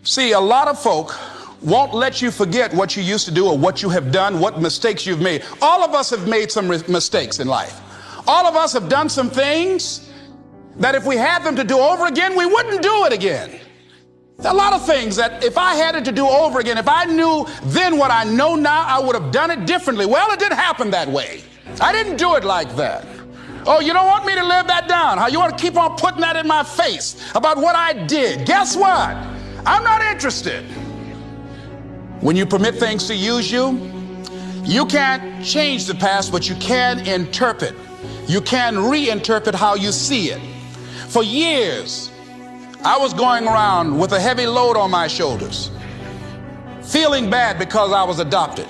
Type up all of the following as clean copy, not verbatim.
See, a lot of folk won't let you forget what you used to do or what you have done, what mistakes you've made. All of us have made some mistakes in life. All of us have done some things that if we had them to do over again, we wouldn't do it again. There are a lot of things that if I had it to do over again, if I knew then what I know now, I would have done it differently. Well, it didn't happen that way. I didn't do it like that. Oh, you don't want me to live that down? How you want to keep on putting that in my face about what I did? Guess what? I'm not interested. When you permit things to use you, you can't change the past, but you can interpret. You can reinterpret how you see it. For years, I was going around with a heavy load on my shoulders, feeling bad because I was adopted,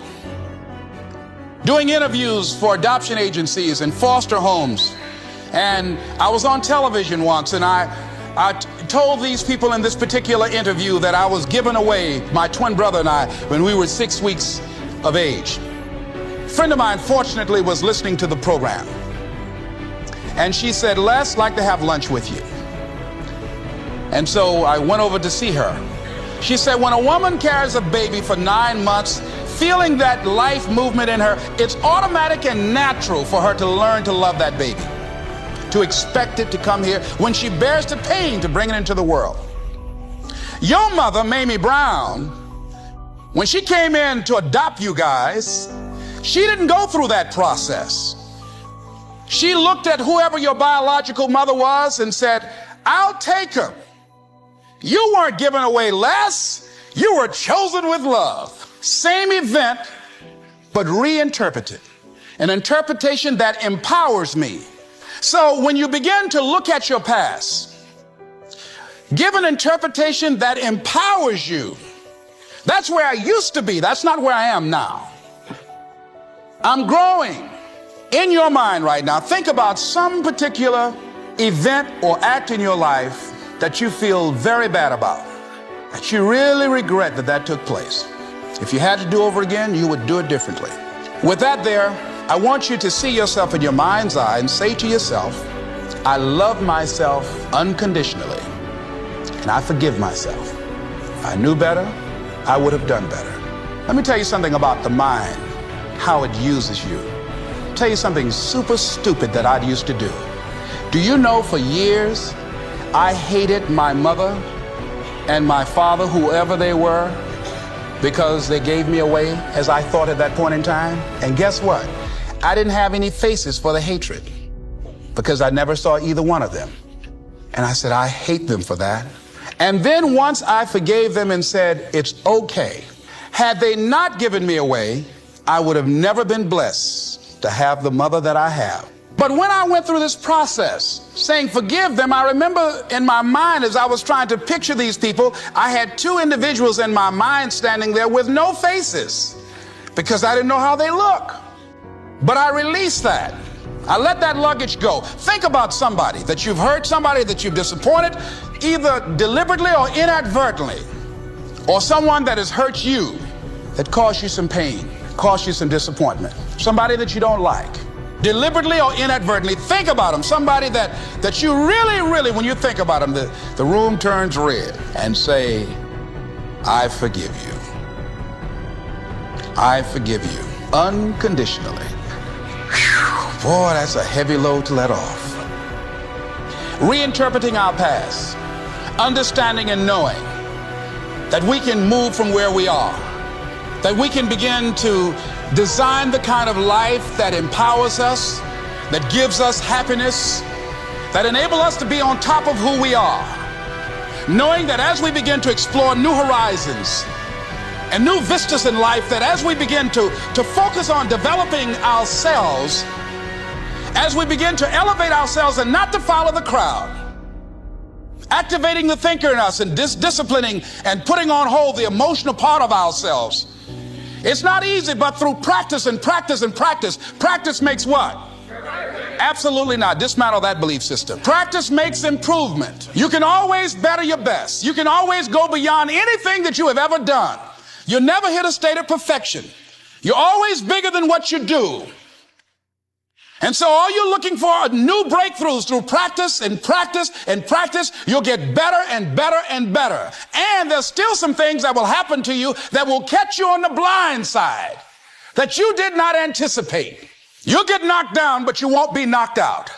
doing interviews for adoption agencies and foster homes. And I was on television once, and I told these people in this particular interview that I was giving away my twin brother and I when we were 6 weeks of age. A friend of mine fortunately was listening to the program, and she said, "Les, I'd like to have lunch with you." And so I went over to see her. She said, when a woman carries a baby for 9 months, feeling that life movement in her, it's automatic and natural for her to learn to love that baby, to expect it to come here when she bears the pain to bring it into the world. Your mother, Mamie Brown, when she came in to adopt you guys, she didn't go through that process. She looked at whoever your biological mother was and said, "I'll take her." You weren't given away less. You were chosen with love. Same event, but reinterpreted. An interpretation that empowers me. So when you begin to look at your past, give an interpretation that empowers you. That's where I used to be. That's not where I am now. I'm growing. In your mind right now, think about some particular event or act in your life that you feel very bad about, that you really regret that took place. If you had to do over again, you would do it differently. With that there, I want you to see yourself in your mind's eye and say to yourself, I love myself unconditionally, and I forgive myself. If I knew better, I would have done better. Let me tell you something about the mind, how it uses you. I'll tell you something super stupid that I used to do. Do you know for years, I hated my mother and my father, whoever they were, because they gave me away, as I thought at that point in time. And guess what? I didn't have any faces for the hatred because I never saw either one of them. And I said, I hate them for that. And then once I forgave them and said, it's okay. Had they not given me away, I would have never been blessed to have the mother that I have. But when I went through this process, saying forgive them, I remember in my mind as I was trying to picture these people, I had two individuals in my mind standing there with no faces because I didn't know how they look. But I released that. I let that luggage go. Think about somebody that you've hurt, somebody that you've disappointed, either deliberately or inadvertently, or someone that has hurt you, that caused you some pain, caused you some disappointment, somebody that you don't like. Deliberately or inadvertently, think about them. Somebody that you really, when you think about them, the room turns red, and say, I forgive you. I forgive you unconditionally. Whew, boy, that's a heavy load to let off. Reinterpreting our past, understanding and knowing that we can move from where we are, that we can begin to design the kind of life that empowers us, that gives us happiness, that enables us to be on top of who we are. Knowing that as we begin to explore new horizons and new vistas in life, that as we begin to focus on developing ourselves, as we begin to elevate ourselves and not to follow the crowd, activating the thinker in us and disciplining and putting on hold the emotional part of ourselves. It's not easy, but through practice and practice and practice. Practice makes what? Absolutely not. Dismantle that belief system. Practice makes improvement. You can always better your best. You can always go beyond anything that you have ever done. You'll never hit a state of perfection. You're always bigger than what you do. And so all you're looking for are new breakthroughs through practice and practice and practice. You'll get better and better and better. And there's still some things that will happen to you that will catch you on the blind side that you did not anticipate. You'll get knocked down, but you won't be knocked out.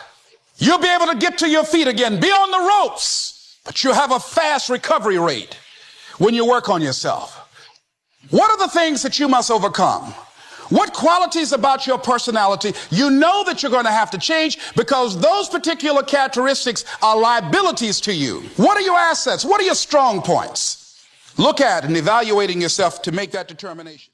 You'll be able to get to your feet again, be on the ropes, but you'll have a fast recovery rate when you work on yourself. What are the things that you must overcome? What qualities about your personality you know that you're going to have to change because those particular characteristics are liabilities to you? What are your assets? What are your strong points? Look at and evaluating yourself to make that determination.